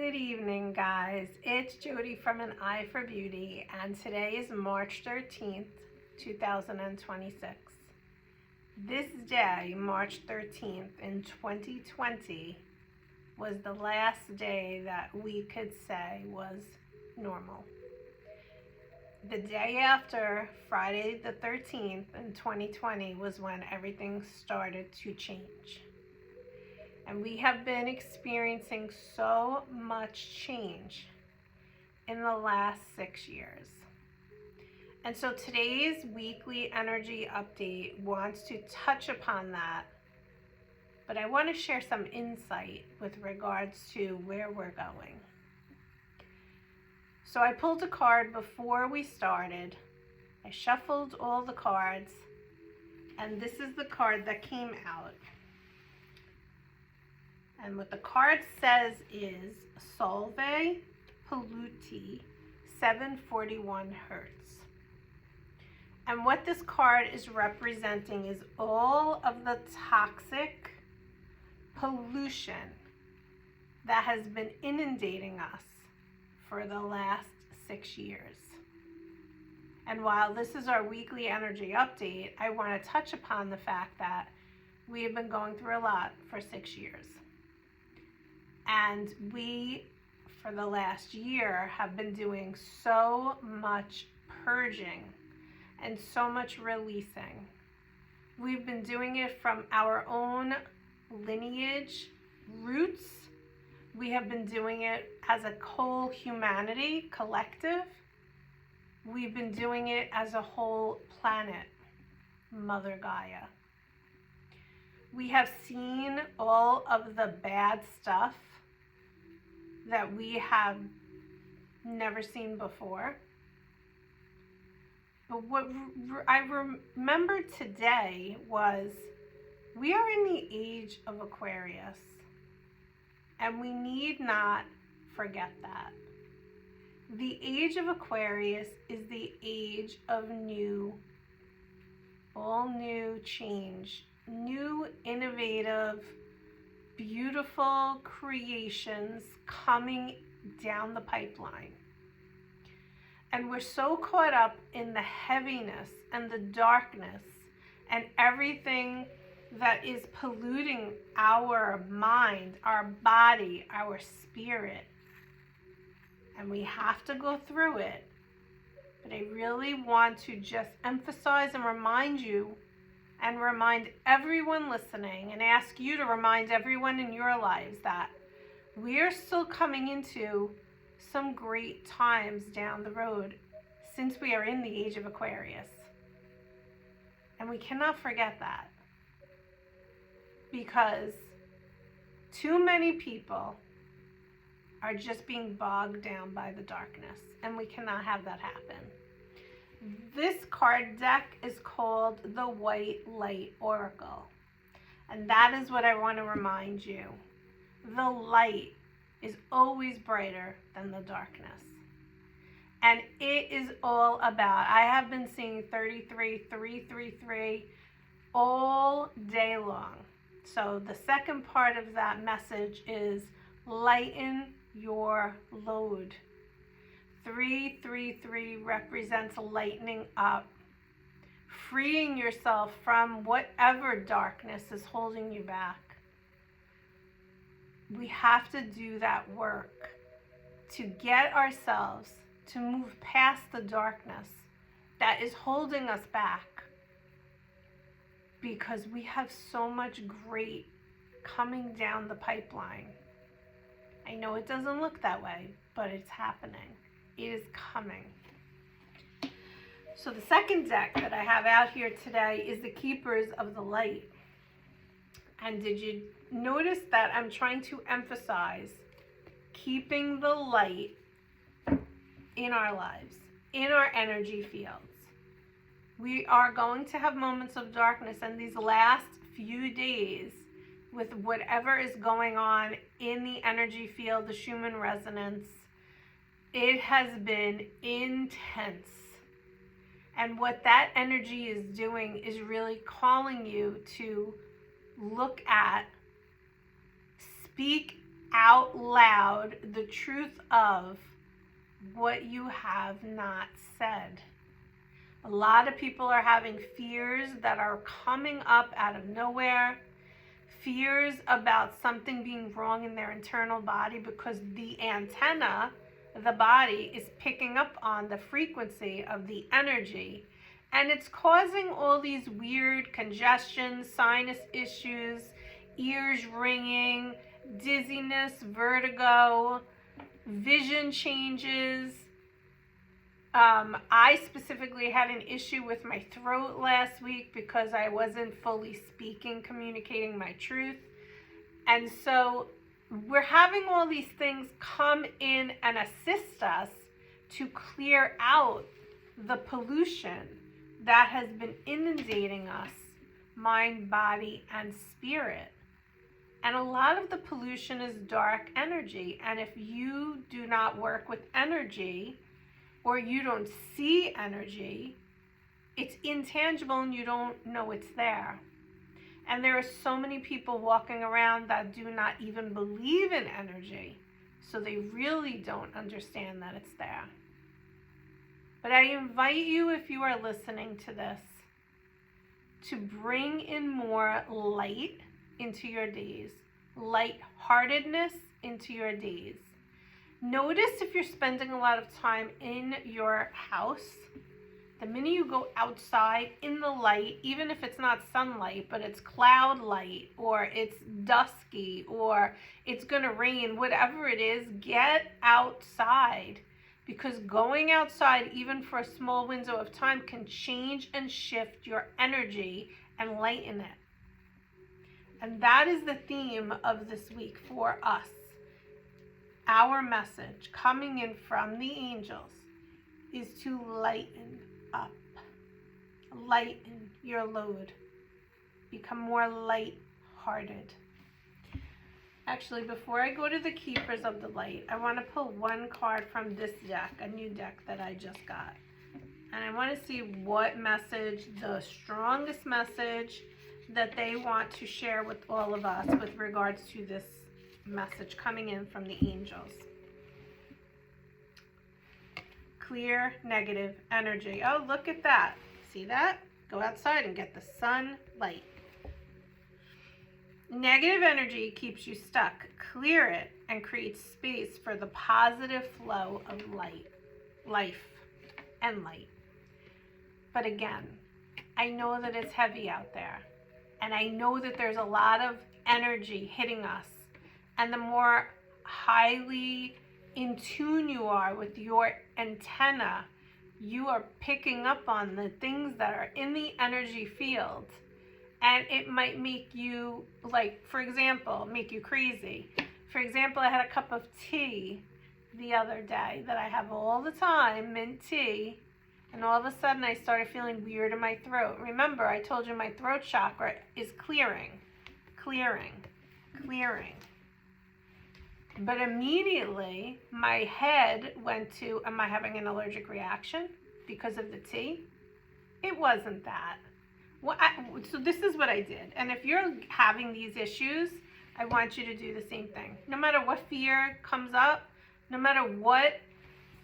Good evening, guys. It's Jody from An Eye for Beauty, and today is March 13th, 2026. This day, March 13th in 2020, was the last day that we could say was normal. The day after, Friday the 13th in 2020, was when everything started to change. And we have been experiencing so much change in the last 6 years. And so today's weekly energy update wants to touch upon that. But I want to share some insight with regards to where we're going. So I pulled a card before we started. I shuffled all the cards. And this is the card that came out. And what the card says is Solve Polluti 741 Hertz. And what this card is representing is all of the toxic pollution that has been inundating us for the last 6 years. And while this is our weekly energy update, I want to touch upon the fact that we have been going through a lot for 6 years. And we, for the last year, have been doing so much purging and so much releasing. We've been doing it from our own lineage, roots. We have been doing it as a whole humanity, collective. We've been doing it as a whole planet, Mother Gaia. We have seen all of the bad stuff that we have never seen before. But what I remembered today was we are in the age of Aquarius, and we need not forget that. The age of Aquarius is the age of new, all new change, new innovative, beautiful creations coming down the pipeline. And we're so caught up in the heaviness and the darkness and everything that is polluting our mind, our body, our spirit. And we have to go through it. But I really want to just emphasize and remind you and remind everyone listening and ask you to remind everyone in your lives that we're still coming into some great times down the road since we are in the age of Aquarius. And we cannot forget that, because too many people are just being bogged down by the darkness, and we cannot have that happen. This card deck is called the White Light Oracle. And that is what I want to remind you. The light is always brighter than the darkness. And it is all about, I have been seeing 33333 all day long. So the second part of that message is lighten your load. 333 represents lightening up, freeing yourself from whatever darkness is holding you back. We have to do that work to get ourselves to move past the darkness that is holding us back, because we have so much great coming down the pipeline. I know it doesn't look that way, but it's happening. It is coming. So the second deck that I have out here today is the Keepers of the Light. And did you notice that I'm trying to emphasize keeping the light in our lives, in our energy fields? We are going to have moments of darkness, and these last few days, with whatever is going on in the energy field, the Schumann resonance, it has been intense. And what that energy is doing is really calling you to look at, speak out loud the truth of what you have not said. A lot of people are having fears that are coming up out of nowhere. Fears about something being wrong in their internal body because the antenna, the body, is picking up on the frequency of the energy. And it's causing all these weird congestion, sinus issues, ears ringing, dizziness, vertigo, vision changes. I specifically had an issue with my throat last week because I wasn't fully speaking, communicating my truth. And so we're having all these things come in and assist us to clear out the pollution that has been inundating us, mind, body, and spirit. And a lot of the pollution is dark energy. And if you do not work with energy, or you don't see energy, it's intangible and you don't know it's there. And there are so many people walking around that do not even believe in energy, so they really don't understand that it's there. But I invite you, if you are listening to this, to bring in more light into your days, lightheartedness into your days. Notice if you're spending a lot of time in your house, the minute you go outside in the light, even if it's not sunlight, but it's cloud light, or it's dusky, or it's going to rain, whatever it is, get outside. Because going outside, even for a small window of time, can change and shift your energy and lighten it. And that is the theme of this week for us. Our message coming in from the angels is to lighten up. Lighten your load. Become more light-hearted. Actually, before I go to the Keepers of the Light, I want to pull one card from this deck, a new deck that I just got. And I want to see what message, the strongest message that they want to share with all of us with regards to this message coming in from the angels. Clear negative energy. Oh, look at that. See that? Go outside and get the sunlight. Negative energy keeps you stuck. Clear it and create space for the positive flow of life, and light. But again, I know that it's heavy out there. And I know that there's a lot of energy hitting us. And the more highly in tune you are with your antenna, you are picking up on the things that are in the energy field. And it might make you, like, for example, make you crazy. For example, I had a cup of tea the other day that I have all the time, mint tea. And all of a sudden I started feeling weird in my throat. Remember, I told you my throat chakra is clearing. But immediately my head went to, am I having an allergic reaction because of the tea? It wasn't that. So this is what I did. And if you're having these issues, I want you to do the same thing. No matter what fear comes up, no matter what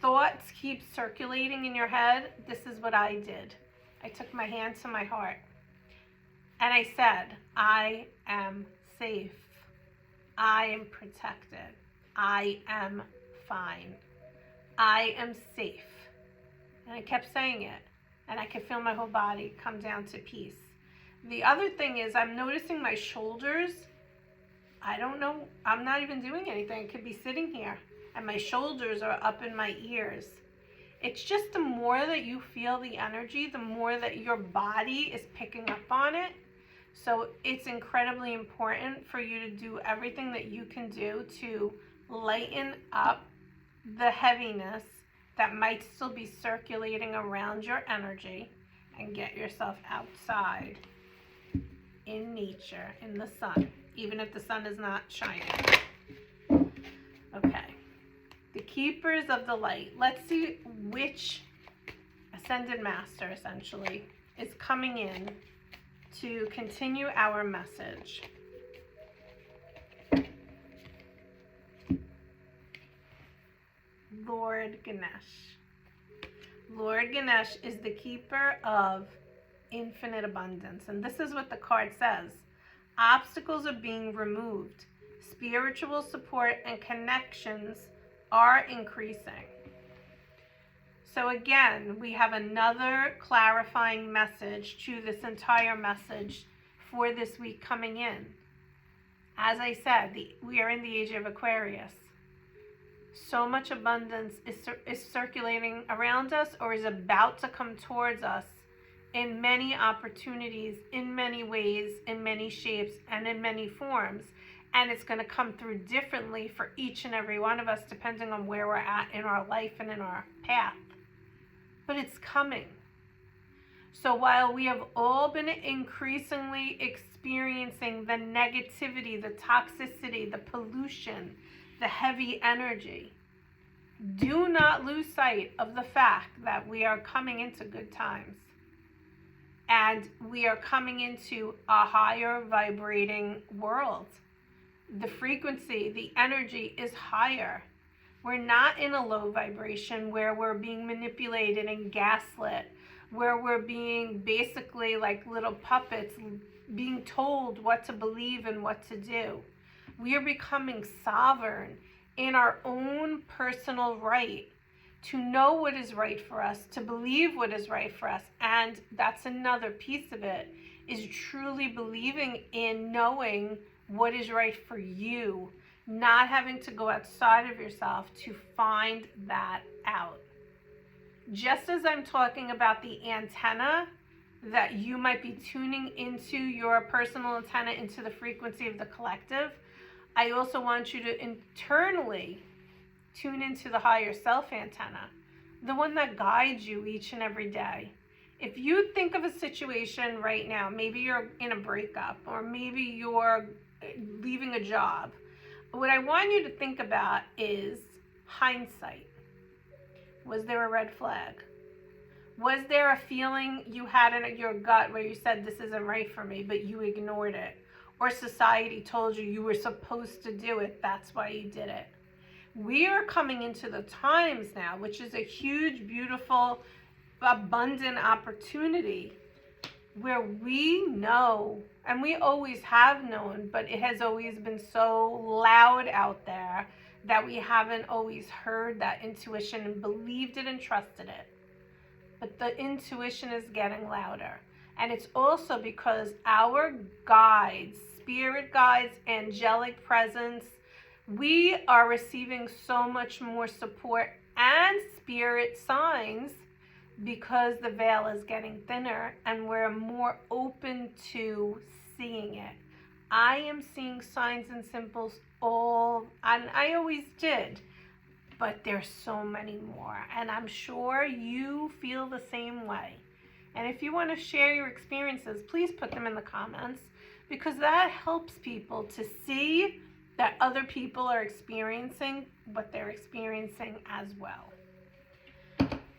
thoughts keep circulating in your head, this is what I did. I took my hand to my heart and I said, I am safe. I am protected. I am fine. I am safe. And I kept saying it, and I could feel my whole body come down to peace. The other thing is I'm noticing my shoulders. I don't know. I'm not even doing anything. I could be sitting here, and my shoulders are up in my ears. It's just the more that you feel the energy, the more that your body is picking up on it. So it's incredibly important for you to do everything that you can do to lighten up the heaviness that might still be circulating around your energy and get yourself outside in nature, in the sun, even if the sun is not shining. Okay. The Keepers of the Light. Let's see which Ascended Master, essentially, is coming in to continue our message. Lord Ganesh. Lord Ganesh is the keeper of infinite abundance. And this is what the card says. Obstacles are being removed. Spiritual support and connections are increasing. So again, we have another clarifying message to this entire message for this week coming in. As I said, we are in the age of Aquarius. So much abundance is circulating around us or is about to come towards us in many opportunities, in many ways, in many shapes, and in many forms. And it's going to come through differently for each and every one of us, depending on where we're at in our life and in our path. But it's coming. So while we have all been increasingly experiencing the negativity, the toxicity, the pollution, the heavy energy, do not lose sight of the fact that we are coming into good times. And we are coming into a higher vibrating world. The frequency, the energy is higher. We're not in a low vibration where we're being manipulated and gaslit, where we're being basically like little puppets being told what to believe and what to do. We are becoming sovereign in our own personal right to know what is right for us, to believe what is right for us. And that's another piece of it, is truly believing in knowing what is right for you, not having to go outside of yourself to find that out. Just as I'm talking about the antenna, that you might be tuning into your personal antenna, into the frequency of the collective, I also want you to internally tune into the higher self antenna, the one that guides you each and every day. If you think of a situation right now, maybe you're in a breakup or maybe you're leaving a job, what I want you to think about is hindsight. Was there a red flag? Was there a feeling you had in your gut where you said, this isn't right for me, but you ignored it? Or society told you you were supposed to do it, that's why you did it. We are coming into the times now, which is a huge, beautiful, abundant opportunity where we know, and we always have known, but it has always been so loud out there that we haven't always heard that intuition and believed it and trusted it. But the intuition is getting louder. And it's also because our guides, spirit guides, angelic presence, we are receiving so much more support and spirit signs because the veil is getting thinner and we're more open to seeing it. I am seeing signs and symbols and I always did, but there's so many more. And I'm sure you feel the same way. And if you want to share your experiences, please put them in the comments, because that helps people to see that other people are experiencing what they're experiencing as well.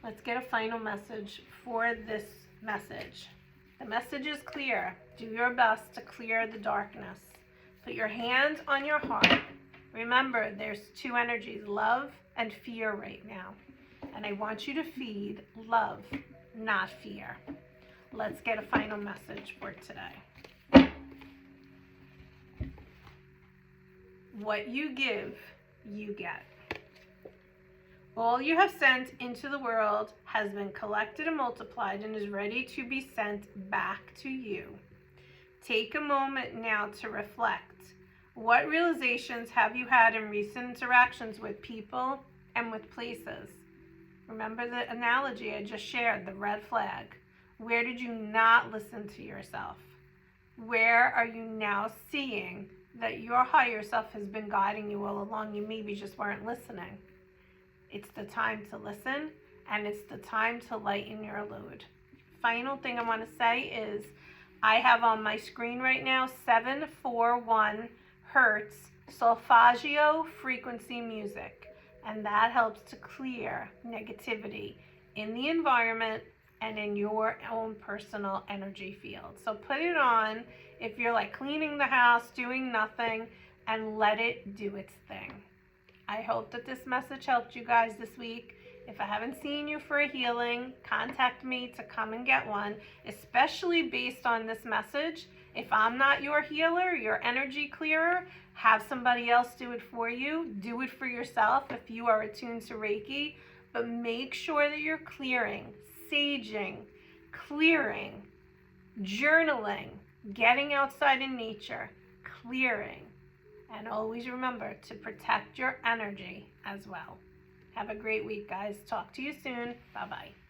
Let's get a final message for this message. The message is clear. Do your best to clear the darkness. Put your hand on your heart. Remember, there's two energies, love and fear right now. And I want you to feed love, not fear. Let's get a final message for today. What you give, you get. All you have sent into the world has been collected and multiplied and is ready to be sent back to you. Take a moment now to reflect. What realizations have you had in recent interactions with people and with places? Remember the analogy I just shared, the red flag. Where did you not listen to yourself? Where are you now seeing that your higher self has been guiding you all along? You maybe just weren't listening. It's the time to listen, and it's the time to lighten your load. Final thing I want to say is I have on my screen right now 741 hertz solfeggio frequency music, and that helps to clear negativity in the environment and in your own personal energy field. So put it on if you're like cleaning the house, doing nothing, and let it do its thing. I hope that this message helped you guys this week. If I haven't seen you for a healing, contact me to come and get one, especially based on this message. If I'm not your healer, your energy clearer, have somebody else do it for you. Do it for yourself if you are attuned to Reiki. But make sure that you're clearing, saging, clearing, journaling, getting outside in nature, clearing. And always remember to protect your energy as well. Have a great week, guys. Talk to you soon. Bye-bye.